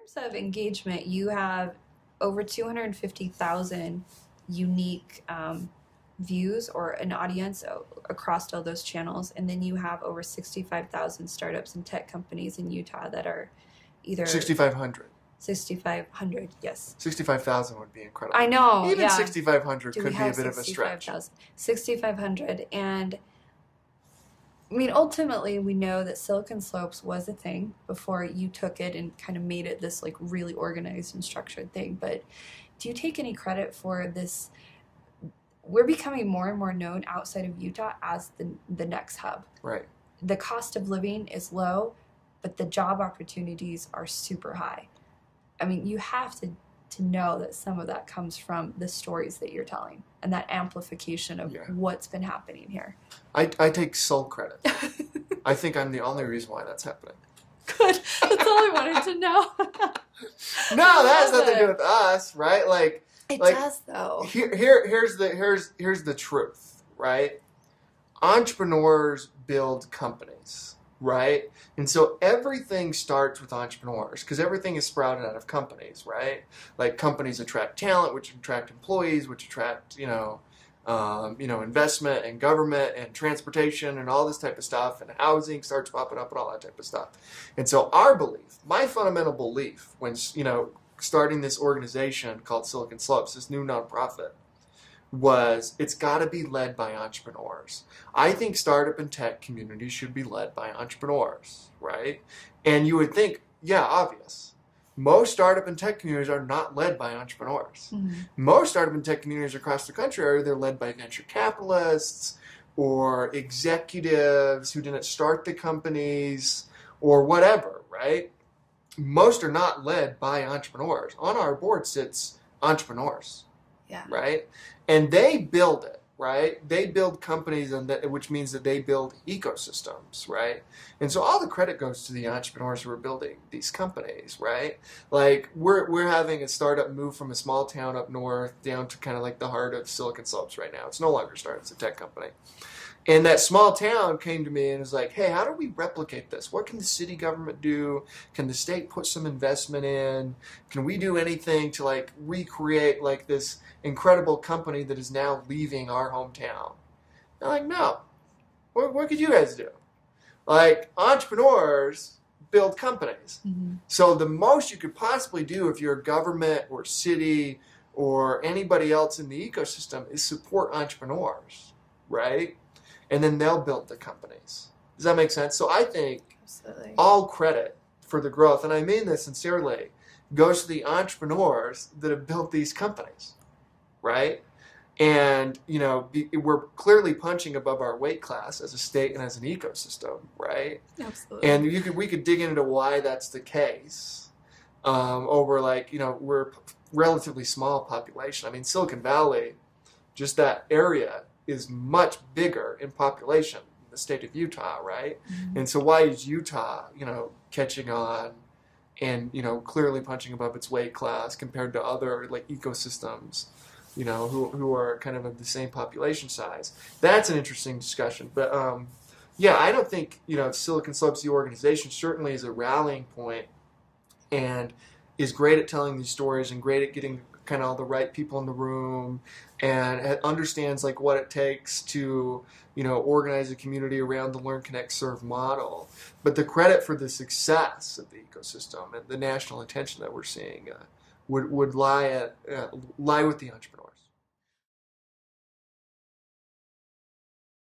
terms of engagement, you have over 250,000 unique views or an audience across all those channels, and then you have over 65,000 startups and tech companies in Utah that are either 6,500. 6,500, yes. 65,000 would be incredible. I know. Even yeah. 6,500 could be a bit of a stretch. 6,500, and I mean, ultimately, we know that Silicon Slopes was a thing before you took it and kind of made it this like really organized and structured thing. But do you take any credit for this? We're becoming more and more known outside of Utah as the next hub. Right. The cost of living is low, but the job opportunities are super high. I mean, you have to know that some of that comes from the stories that you're telling and that amplification of what's been happening here. I take sole credit. I think I'm the only reason why that's happening. Good. That's all I wanted to know. No, that has nothing to do with us, right? It does, though. Here's the truth, right? Entrepreneurs build companies, right? And so everything starts with entrepreneurs because everything is sprouted out of companies, right? Like companies attract talent, which attract employees, which attract investment and government and transportation and all this type of stuff, and housing starts popping up and all that type of stuff. And so our belief, my fundamental belief, when starting this organization called Silicon Slopes, this new nonprofit, was it's got to be led by entrepreneurs. I think startup and tech communities should be led by entrepreneurs, right? And you would think, yeah, obvious. Most startup and tech communities are not led by entrepreneurs. Mm-hmm. Most startup and tech communities across the country are either led by venture capitalists or executives who didn't start the companies or whatever, right? Most are not led by entrepreneurs. On our board sits entrepreneurs, right? And they build it, right? They build companies, which means that they build ecosystems, right? And so all the credit goes to the entrepreneurs who are building these companies, right? Like we're having a startup move from a small town up north down to kind of like the heart of Silicon Slopes right now. It's no longer a startup, it's a tech company. And that small town came to me and was like, hey, how do we replicate this? What can the city government do? Can the state put some investment in? Can we do anything to like recreate like this incredible company that is now leaving our hometown? They're like, no. What could you guys do? Like, entrepreneurs build companies. Mm-hmm. So the most you could possibly do if you're a government or city or anybody else in the ecosystem is support entrepreneurs, right? And then they'll build the companies. Does that make sense? So I think all credit for the growth, and I mean this sincerely, goes to the entrepreneurs that have built these companies, right? And, we're clearly punching above our weight class as a state and as an ecosystem, right? Absolutely. And we could dig into why that's the case over we're a relatively small population. I mean, Silicon Valley, just that area, is much bigger in population than the state of Utah, right? Mm-hmm. And so why is Utah, catching on and, clearly punching above its weight class compared to other like ecosystems, who are kind of the same population size? That's an interesting discussion. But I don't think, Silicon Slopes, the organization, certainly is a rallying point and is great at telling these stories and great at getting kind of all the right people in the room and understands like what it takes to, organize a community around the Learn, Connect, Serve model. But the credit for the success of the ecosystem and the national attention that we're seeing would lie with the entrepreneurs.